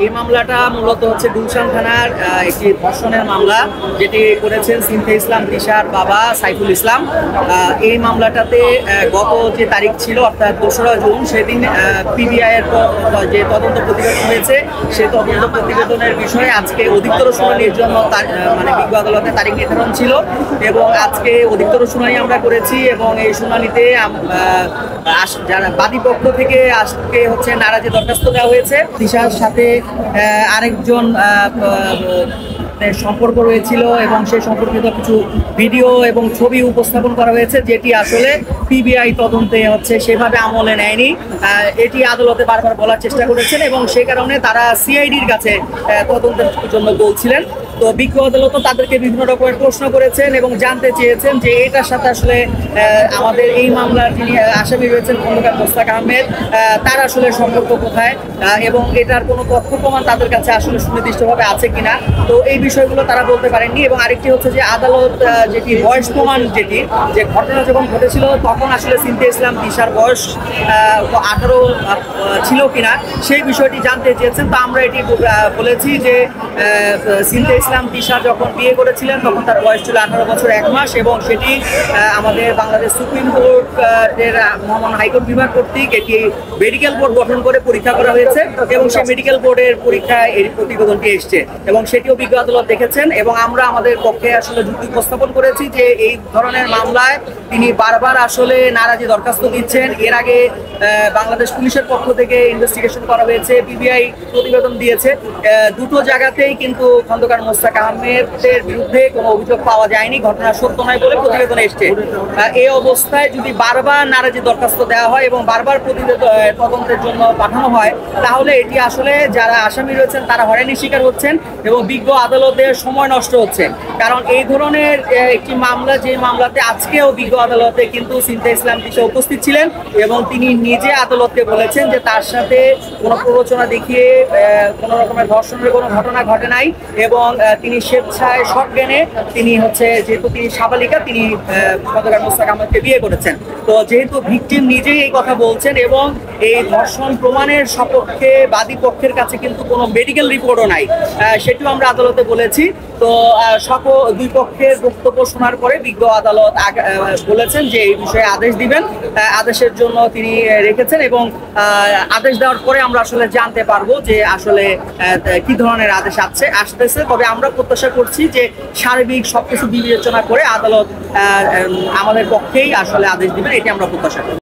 এই মামলাটা মূলত হচ্ছে গুলশান থানার একটি ধর্ষণের মামলা, যেটি করেছেন সিনথে ইসলাম তিশার বাবা সাইফুল ইসলাম। এই মামলাটাতে গত যে তারিখ ছিল অর্থাৎ 2রা জুন, সেদিন পিবিআই এর যে তদন্ত প্রতিবেদন হয়েছে, সেই তদন্ত প্রতিবেদনের বিষয়ে আজকে অধিকতর শুনানির জন্য মানে বিজ্ঞ আদালতে তারিখ নির্ধারণ ছিল এবং আজকে অধিকতর শুনানি আমরা করেছি। এবং এই শুনানিতে যারা বাদী পক্ষ থেকে আজকে হচ্ছে নারাজি দরখাস্ত দেওয়া হয়েছে। তিশার সাথে আরেকজন সম্পর্ক রয়েছিল এবং সেই সম্পর্কিত কিছু ভিডিও এবং ছবি উপস্থাপন করা হয়েছে, যেটি আসলে পিবিআই তদন্তে হচ্ছে সেভাবে আমলে নেয়নি। এটি আদালতে বারবার বলার চেষ্টা করেছেন এবং সেই কারণে তারা সিআইডির কাছে তদন্তের জন্য বলছিলেন। তো বিজ্ঞ আদালতও তাদেরকে বিভিন্ন রকমের প্রশ্ন করেছেন এবং জানতে চেয়েছেন যে এটার সাথে আসলে আমাদের এই মামলার যিনি আসামি রয়েছেন খন্দকার মোস্তাক আহমেদ, তার আসলে সম্পর্ক কোথায় এবং এটার কোনো তথ্য প্রমাণ তাদের কাছে আসলে সুনির্দিষ্টভাবে আছে কিনা। তো এই বিষয়গুলো তারা বলতে পারেননি। এবং আরেকটি হচ্ছে যে আদালত যেটি বয়স প্রমাণ, যে ঘটনা যখন ঘটেছিল তখন আসলে সিনথে ইসলাম তিশার বয়স 18 ছিল কিনা, সেই বিষয়টি জানতে চেয়েছেন। তো আমরা এটি বলেছি যে সিনথে ইসলাম তিশা যখন বিয়ে করেছিলেন তখন তার বয়স ছিল 18 বছর 1 মাস এবং সেটি আমাদের বাংলাদেশ সুপ্রিম কোর্টের মহামান্য হাইকোর্ট বিভাগ কর্তৃক এটি মেডিকেল বোর্ড গঠন করে পরীক্ষা করা হয়েছে এবং সেই মেডিকেল বোর্ডের পরীক্ষায় এই প্রতিবেদনটি এসছে এবং সেটিও বিজ্ঞ আদালত দেখেছেন। এবং আমরা আমাদের পক্ষে আসলে যুক্তি উপস্থাপন করেছি যে এই ধরনের মামলায় তিনি বারবার আসলে নারাজি দরখাস্ত দিচ্ছেন। এর আগে বাংলাদেশ পুলিশের পক্ষ থেকে ইনভেস্টিগেশন করা হয়েছে, পিবিআই প্রতিবেদন দিয়েছে, দুটো জায়গাতেই কিন্তু খন্দকার মোস্তাক আহমেদের বিরুদ্ধে কোনো অভিযোগ পাওয়া যায়নি, ঘটনা সত্য নয় বলে প্রতিবেদন এসছে। এই অবস্থায় যদি বারবার নারাজি দরখাস্ত দেওয়া হয় এবং বারবার তদন্তের জন্য পাঠানো হয়, তাহলে এটি আসলে যারা আসামি রয়েছেন তারা হয়রানির শিকার হচ্ছেন এবং বিজ্ঞ আদালতের সময় নষ্ট হচ্ছে। কারণ এই ধরনের একটি মামলা, যে মামলাতে আজকেও বিজ্ঞ আদালতে কিন্তু সিনথে ইসলাম তিশা উপস্থিত ছিলেন এবং তিনি নিজে আদালতকে বলেছেন যে তার সাথে কোনো প্ররোচনা দেখিয়ে কোনো রকমের ধর্ষণের কোনো ঘটনা ঘটে নাই এবং তিনি স্বেচ্ছায় সজ্ঞানে তিনি হচ্ছে, যেহেতু তিনি সাবালিকা, তিনি খন্দকার মোস্তাক আহমেদকে বিয়ে করেছেন। তো যেহেতু ভিকটিম নিজেই এই কথা বলছেন এবং এই ধর্ষণ প্রমাণের সপক্ষে বাদী পক্ষের কাছে কিন্তু কোনো মেডিকেল রিপোর্টও নাই, সেটিও আমরা আদালতে বলেছি। তো দুই পক্ষের বক্তব্য শোনার পরে বিজ্ঞ আদালত বলেছেন যে এই বিষয়ে আদেশ দিবেন, আদেশের জন্য তিনি রেখেছেন এবং আদেশ দেওয়ার পরে আমরা আসলে জানতে পারবো যে আসলে কি ধরনের আদেশ আসতেছে। তবে আমরা প্রত্যাশা করছি যে সার্বিক সবকিছু বিবেচনা করে আদালত আমাদের পক্ষেই আসলে আদেশ দিবেন, এটি আমরা প্রত্যাশা করি।